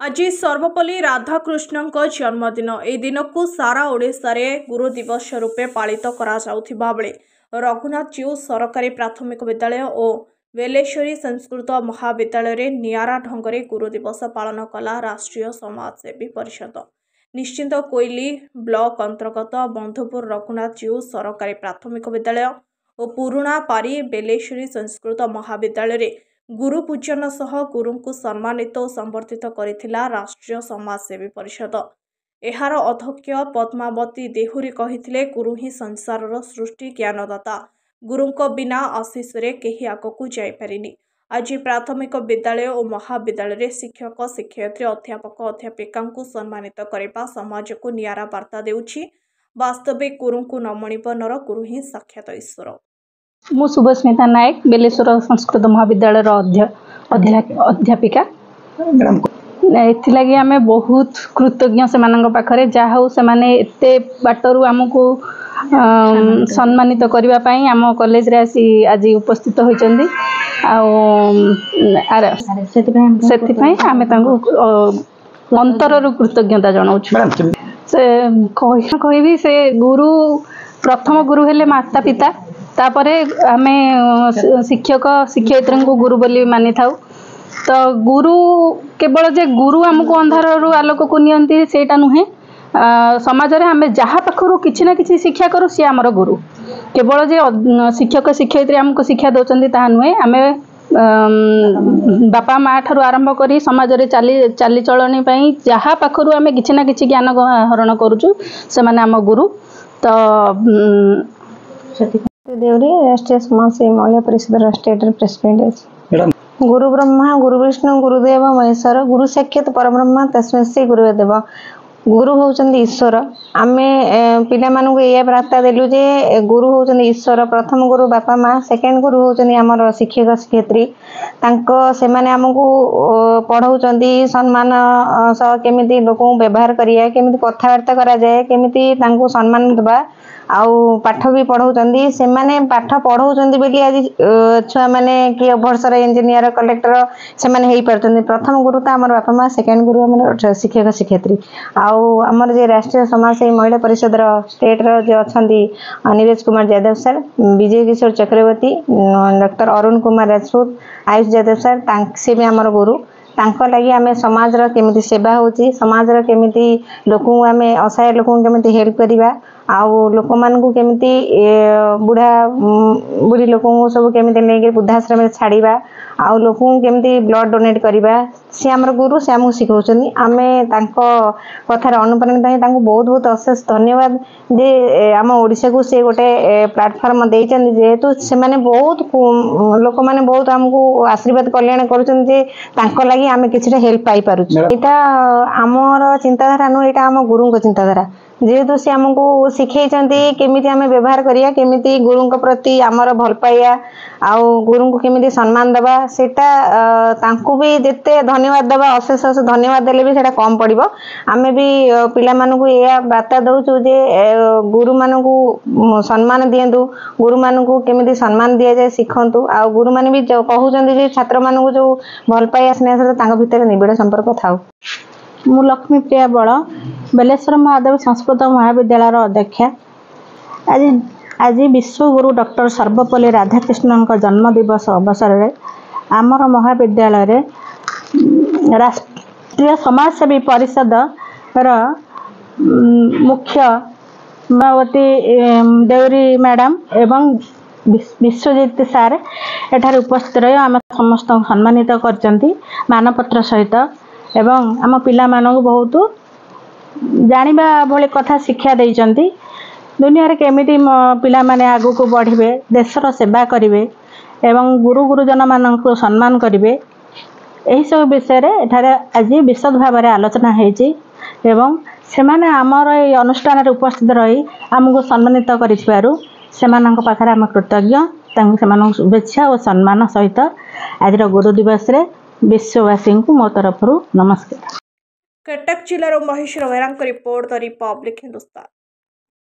आज सर्वपल्ली राधाकृष्ण जन्मदिन। ए दिन को सारा ओडिशा रे गुरु दिवस रूपे पालित करा जाउथिबा बेले रघुनाथ जीव सरकारी प्राथमिक विद्यालय और बेलेश्वरी संस्कृत महाविद्यालय रे नियारा ढंगरे गुरु दिवस पालन कला राष्ट्रीय समाजसेवी परिषद। निश्चिंत कोइली ब्लॉक अंतर्गत बंधुपुर रघुनाथ जीव सरकारी प्राथमिक विद्यालय और पुराणा पारी बेलेश्वरी संस्कृत महाविद्यालय रे गुरु पूजन सह गुरु को सम्मानित और संबर्धित करिथिला राष्ट्रीय समाजसेवी परिषद। एहार अध्यक्ष पद्मावती देहुरी कहिथिले गुरु ही संसारर सृष्टि ज्ञानदाता, गुरु बिना आशीष रे केही आगकू जाई परिनी। आज प्राथमिक विद्यालय और महाविद्यालय रे शिक्षक शिक्षयित्री अध्यापक अध्यापिका को सम्मानित करने समाज को नियारा वार्ता देउछि। वास्तविक गुरु को नमणीपनर गुरु ही साक्षात ईश्वर। मु सुभस्मिता नायक बेलेश्वर संस्कृत महाविद्यालय अध्यापिका। एथिलागी आमे बहुत कृतज्ञ से पाखरे जहा हो से एते बाटरू आमको सम्मानित करबा पई आम कॉलेज रे आसी आज उपस्थित होइचंदी। सेति पई आमे तांको अंतररु कृतज्ञता जणाउछु। से कहबी से गुरु प्रथम गुरु हेले माता पिता, तापरे आमे शिक्षक शिक्षयित्री को गुरु बोली मानि थाउ। तो गुरु केवल जे गुरु हमको अंधार आलोक को नियंती सेटा नुहे। समाज रे आमे जहा पाखरु किछि ना किछि शिक्षा करू सी हमर गुरु। केवल जे शिक्षक शिक्षयित्री हमको शिक्षा दोचंदी ता नुहे। आमे बापा माँ ठारू आरंभ करी समाज रे चाली चलनी पई जहा पाखरु आमे किछि ना किछि ज्ञान हरण करूछु से माने हम गुरु। तो देवरी राष्ट्रीय समाजसेवी महिला परिषद स्टेट प्रेसिडेंट। गुरु ब्रह्मा गुरु विष्णु गुरुदेव महेश्वर गुरु साक्षात परब्रह्म तस्मै श्री गुरुवे देव। गुरु होउचंदी ईश्वर। आमे पिला मानू ये वार्ता देलु जे गुरु होउचंदी ईश्वर। प्रथम गुरु बापा माँ, सेकेंड गुरु होउचंदी हमर शिक्षक शिक्षयित्री। तांको से माने हमकु पढ़ाउचंदी सम्मान सह केमिति लोकन व्यवहार करिया, केमिति कथावार्ता करा जाए, केमिति तांको सम्मान देबा आउ पाठ भी पढ़ाउचंदी। से माने पाठ पढ़ाउचंदी बेली आज छुआ माने कि अवसर इंजीनियर कलेक्टर से माने हेई परचंदी। प्रथम गुरु त हमर बापा माँ, सेकेंड गुरु हमर शिक्षक शिक्षयित्री। आउ हमर जे राष्ट्रीय समाजसेवी महिला परिषद स्टेट जे अछंदी नीरज कुमार यादव सर, विजय किशोर चक्रवर्ती, डॉक्टर अरुण कुमार राजपूत, आयुष यादव सर, से भी हमर गुरु। तांको लगी आमे समाज रो केमिति सेवा होची, समाज रो केमिति लोकू आमे असहाय लोकू केमिति हेल्प करिबा, आउ लोक मान को केमिति बुढ़ा बुढ़ी लोक सब केमिति लेके वृद्धाश्रम में छाड़िबा, आउ लोक केमिति ब्लड डोनेट करिबा, से हमर गुरु। से हमको सिखौचनी। आमे तांको कथार अनुप्राणित है। तांको बहुत बहुत अशेष धन्यवाद जे आम ओडिशा को से गोटे प्लेटफॉर्म देइचंदी। जेहेतु से माने बहुत लोक माने बहुत हमको आशीर्वाद कल्याण करूचन जे तांको लागि आमे किछटा हेल्प पाई पारुछु। एटा हमर चिंताधारा नु, एटा हम गुरु को चिंताधारा। जेहेतु से हमको शिखैचंदी केमिति आमे व्यवहार करिया, केमिति गुरु को प्रति हमर भल पाइया, आउ गुरु को केमिति सम्मान देबा, सेटा तांको भी जेते धन्यवाद देबा अशेष अशेष धन्यवाद देले भी सेटा कम पड़िबो। आमे भी पिला मानु को या बार्ता दउछु जे गुरु मानु को सम्मान दियंतु, गुरु मानु को केमिति सम्मान दिया जाय सिखंतु। आ गुरु माने भी कहउचंदी जे छात्र मानु को जो भल पाइया स्नेह से तांको भितर निबिड़ संपर्क थाउ। मु लक्ष्मी प्रिया बड़ बेलेश्वर महादेव संस्कृत महाविद्यालय अध्यक्ष। आज विश्वगुरु डॉक्टर सर्वपल्ली राधाकृष्ण जन्म दिवस अवसर में आमर महाविद्यालय रे राष्ट्रीय समाजसेवी परिषद मुख्य पद्मावती देवरी मैडम एवं विश्वजित सार एठार उपस्थित रही आम समस्त सम्मानित करचंती मानपत्र सहित। एवं आम पिला मानक बहुत जानिबा भली कथा शिक्षा देइचंती। दुनिया रे केमिति पिला माने आगु को बढ़िबे, देशर सेवा करिवे एवं गुरु गुरुजन मानक सम्मान करिवे, एही सब विषय रे एठारे आज विशद भाव में आलोचना हेची। एवं से माने हमर ए अनुष्ठान रे उपस्थित रही हमको सम्मानित करिथिबारु सेमानक पाखरे हम कृतज्ञ। तांको सेमानक शुभेच्छा और सम्मान सहित आज गुरु दिवस रे विश्ववासी को मो तरफ नमस्कार। कटक जिलार महेश्वर वैरांक रिपोर्ट द रिपब्लिक हिंदुस्तान।